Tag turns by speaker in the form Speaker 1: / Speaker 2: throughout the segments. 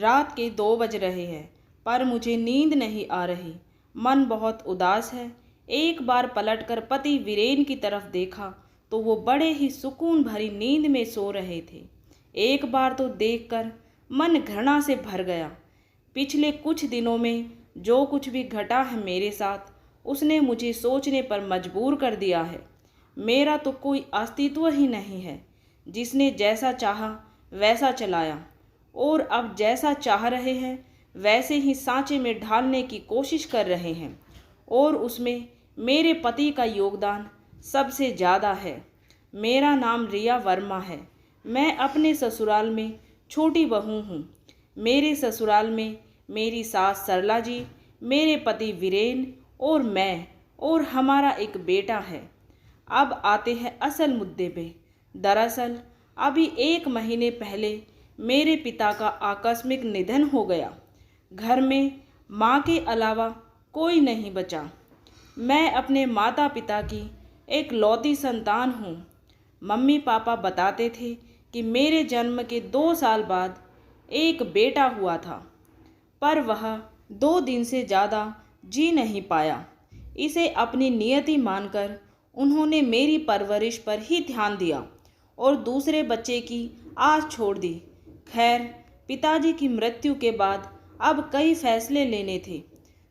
Speaker 1: रात के 2 बज रहे हैं पर मुझे नींद नहीं आ रही। मन बहुत उदास है। एक बार पलटकर पति वीरेन की तरफ देखा तो वो बड़े ही सुकून भरी नींद में सो रहे थे। एक बार तो देखकर मन घृणा से भर गया। पिछले कुछ दिनों में जो कुछ भी घटा है मेरे साथ, उसने मुझे सोचने पर मजबूर कर दिया है। मेरा तो कोई अस्तित्व ही नहीं है। जिसने जैसा चाहा वैसा चलाया और अब जैसा चाह रहे हैं वैसे ही सांचे में ढालने की कोशिश कर रहे हैं, और उसमें मेरे पति का योगदान सबसे ज़्यादा है। मेरा नाम रिया वर्मा है। मैं अपने ससुराल में छोटी बहू हूँ। मेरे ससुराल में मेरी सास सरला जी, मेरे पति वीरेन और मैं और हमारा एक बेटा है। अब आते हैं असल मुद्दे पे। दरअसल अभी 1 महीने पहले मेरे पिता का आकस्मिक निधन हो गया। घर में माँ के अलावा कोई नहीं बचा। मैं अपने माता पिता की एक लौती संतान हूँ। मम्मी पापा बताते थे कि मेरे जन्म के 2 साल बाद एक बेटा हुआ था, पर वह 2 दिन से ज़्यादा जी नहीं पाया। इसे अपनी नियति मानकर उन्होंने मेरी परवरिश पर ही ध्यान दिया और दूसरे बच्चे की आस छोड़ दी। खैर, पिताजी की मृत्यु के बाद अब कई फैसले लेने थे।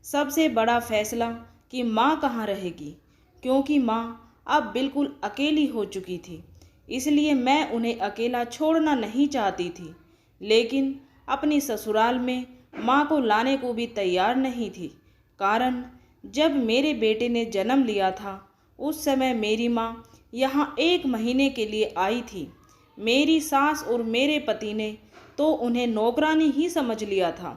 Speaker 1: सबसे बड़ा फैसला कि माँ कहाँ रहेगी, क्योंकि माँ अब बिल्कुल अकेली हो चुकी थी। इसलिए मैं उन्हें अकेला छोड़ना नहीं चाहती थी, लेकिन अपनी ससुराल में माँ को लाने को भी तैयार नहीं थी। कारण जब मेरे बेटे ने जन्म लिया था उस समय मेरी माँ यहाँ 1 महीने के लिए आई थी। मेरी सास और मेरे पति ने तो उन्हें नौकरानी ही समझ लिया था।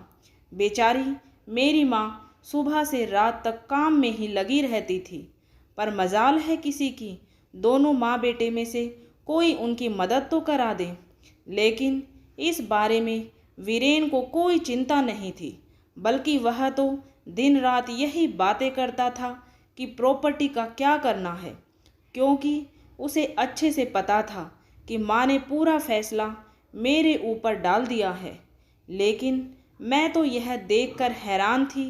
Speaker 1: बेचारी मेरी माँ सुबह से रात तक काम में ही लगी रहती थी, पर मजाल है किसी की, दोनों माँ बेटे में से कोई उनकी मदद तो करा दे। लेकिन इस बारे में वीरेन को कोई चिंता नहीं थी, बल्कि वह तो दिन रात यही बातें करता था कि प्रॉपर्टी का क्या करना है, क्योंकि उसे अच्छे से पता था कि माँ ने पूरा फैसला मेरे ऊपर डाल दिया है। लेकिन मैं तो यह देखकर हैरान थी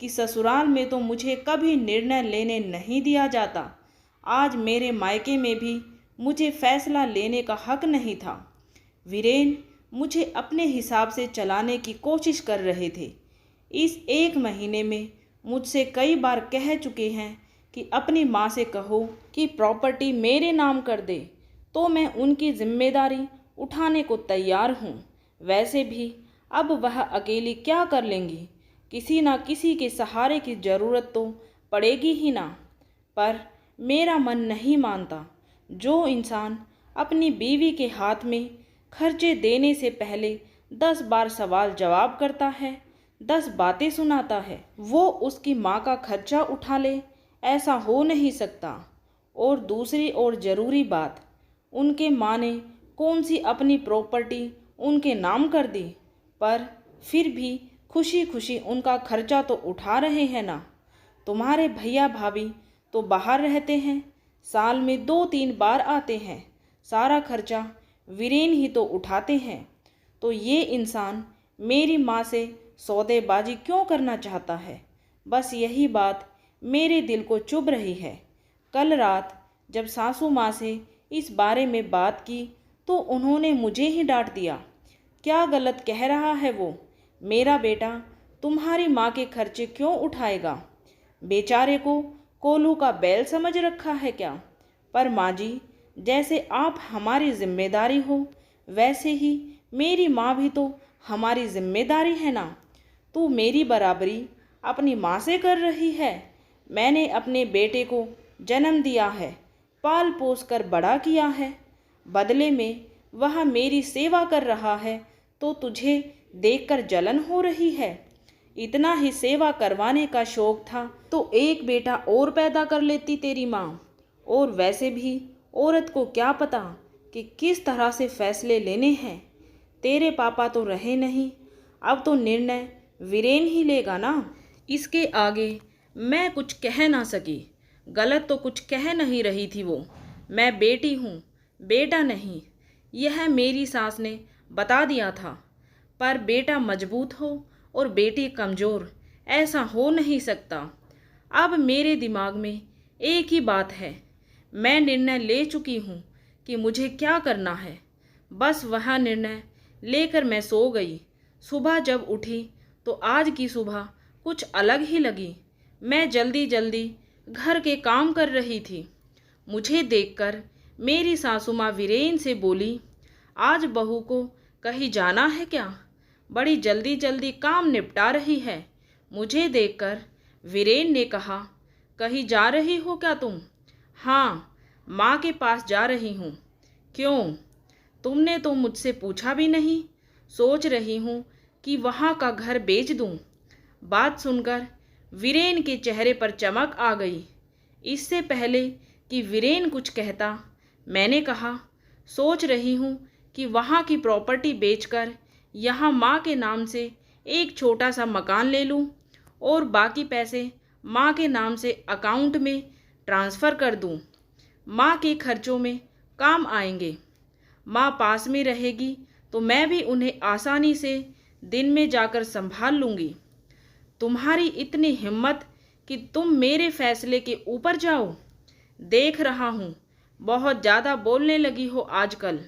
Speaker 1: कि ससुराल में तो मुझे कभी निर्णय लेने नहीं दिया जाता। आज मेरे मायके में भी मुझे फैसला लेने का हक नहीं था। वीरेन मुझे अपने हिसाब से चलाने की कोशिश कर रहे थे। इस 1 महीने में मुझसे कई बार कह चुके हैं कि अपनी माँ से कहो कि प्रॉपर्टी मेरे नाम कर दे, तो मैं उनकी जिम्मेदारी उठाने को तैयार हूँ। वैसे भी अब वह अकेली क्या कर लेंगी, किसी ना किसी के सहारे की ज़रूरत तो पड़ेगी ही ना। पर मेरा मन नहीं मानता। जो इंसान अपनी बीवी के हाथ में खर्चे देने से पहले 10 बार सवाल जवाब करता है, 10 बातें सुनाता है, वो उसकी माँ का खर्चा उठा ले, ऐसा हो नहीं सकता। और दूसरी और ज़रूरी बात, उनके माँ ने कौन सी अपनी प्रॉपर्टी उनके नाम कर दी, पर फिर भी खुशी खुशी उनका खर्चा तो उठा रहे हैं ना। तुम्हारे भैया भाभी तो बाहर रहते हैं, साल में 2-3 बार आते हैं, सारा खर्चा वीरेन ही तो उठाते हैं। तो ये इंसान मेरी माँ से सौदेबाजी क्यों करना चाहता है? बस यही बात मेरे दिल को चुभ रही है। कल रात जब सासू माँ से इस बारे में बात की तो उन्होंने मुझे ही डांट दिया। क्या गलत कह रहा है वो? मेरा बेटा तुम्हारी माँ के खर्चे क्यों उठाएगा? बेचारे को कोल्हू का बैल समझ रखा है क्या? पर माँ जी, जैसे आप हमारी जिम्मेदारी हो, वैसे ही मेरी माँ भी तो हमारी जिम्मेदारी है ना। तू मेरी बराबरी अपनी माँ से कर रही है। मैंने अपने बेटे को जन्म दिया है, पाल पोस कर बड़ा किया है, बदले में वह मेरी सेवा कर रहा है, तो तुझे देखकर जलन हो रही है। इतना ही सेवा करवाने का शौक था तो एक बेटा और पैदा कर लेती तेरी माँ। और वैसे भी औरत को क्या पता कि किस तरह से फैसले लेने हैं। तेरे पापा तो रहे नहीं, अब तो निर्णय वीरेन ही लेगा ना। इसके आगे मैं कुछ कह ना सकी। गलत तो कुछ कह नहीं रही थी वो। मैं बेटी हूँ, बेटा नहीं, यह मेरी सास ने बता दिया था। पर बेटा मजबूत हो और बेटी कमज़ोर, ऐसा हो नहीं सकता। अब मेरे दिमाग में एक ही बात है। मैं निर्णय ले चुकी हूँ कि मुझे क्या करना है। बस वह निर्णय लेकर मैं सो गई। सुबह जब उठी तो आज की सुबह कुछ अलग ही लगी। मैं जल्दी जल्दी घर के काम कर रही थी। मुझे देखकर मेरी सासू माँ वीरेन से बोली, आज बहू को कहीं जाना है क्या? बड़ी जल्दी जल्दी काम निपटा रही है। मुझे देखकर वीरेन ने कहा, कहीं जा रही हो क्या तुम? हाँ, माँ के पास जा रही हूँ। क्यों? तुमने तो मुझसे पूछा भी नहीं। सोच रही हूँ कि वहाँ का घर बेच दूँ। बात सुनकर वीरेन के चेहरे पर चमक आ गई। इससे पहले कि वीरेन कुछ कहता, मैंने कहा, सोच रही हूँ कि वहाँ की प्रॉपर्टी बेचकर यहाँ माँ के नाम से एक छोटा सा मकान ले लूँ और बाकी पैसे माँ के नाम से अकाउंट में ट्रांसफ़र कर दूँ। माँ के खर्चों में काम आएंगे। माँ पास में रहेगी तो मैं भी उन्हें आसानी से दिन में जाकर संभाल लूँगी। तुम्हारी इतनी हिम्मत कि तुम मेरे फैसले के ऊपर जाओ। देख रहा हूँ बहुत ज़्यादा बोलने लगी हो आजकल।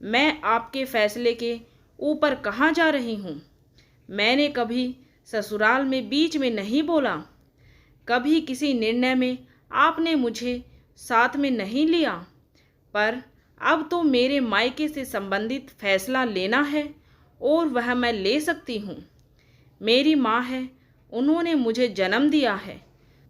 Speaker 1: मैं आपके फैसले के ऊपर कहाँ जा रही हूँ? मैंने कभी ससुराल में बीच में नहीं बोला। कभी किसी निर्णय में आपने मुझे साथ में नहीं लिया। पर अब तो मेरे मायके से संबंधित फैसला लेना है और वह मैं ले सकती हूँ। मेरी माँ है, उन्होंने मुझे जन्म दिया है,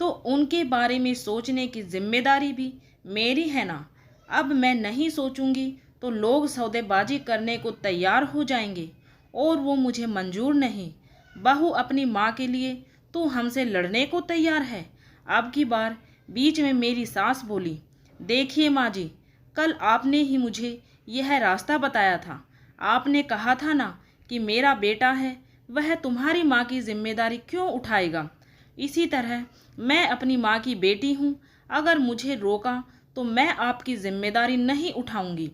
Speaker 1: तो उनके बारे में सोचने की जिम्मेदारी भी मेरी है ना। अब मैं नहीं सोचूंगी तो लोग सौदेबाजी करने को तैयार हो जाएंगे और वो मुझे मंजूर नहीं। बहू अपनी माँ के लिए तो हमसे लड़ने को तैयार है। अब की बार बीच में मेरी सास बोली, देखिए माँ जी, कल आपने ही मुझे यह रास्ता बताया था। आपने कहा था ना कि मेरा बेटा है, वह तुम्हारी माँ की जिम्मेदारी क्यों उठाएगा। इसी तरह मैं अपनी माँ की बेटी हूँ। अगर मुझे रोका तो मैं आपकी जिम्मेदारी नहीं उठाऊंगी।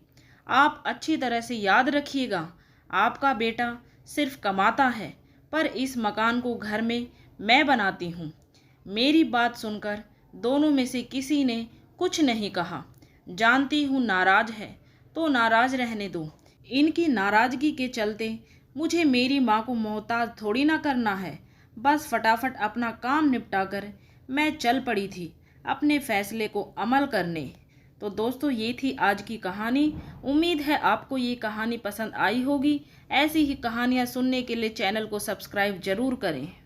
Speaker 1: आप अच्छी तरह से याद रखिएगा, आपका बेटा सिर्फ कमाता है, पर इस मकान को घर में मैं बनाती हूँ। मेरी बात सुनकर दोनों में से किसी ने कुछ नहीं कहा। जानती हूँ नाराज है तो नाराज रहने दो। इनकी नाराजगी के चलते मुझे मेरी माँ को मोहताज थोड़ी ना करना है। बस फटाफट अपना काम निपटाकर मैं चल पड़ी थी अपने फैसले को अमल करने। तो दोस्तों, ये थी आज की कहानी। उम्मीद है आपको ये कहानी पसंद आई होगी। ऐसी ही कहानियाँ सुनने के लिए चैनल को सब्सक्राइब जरूर करें।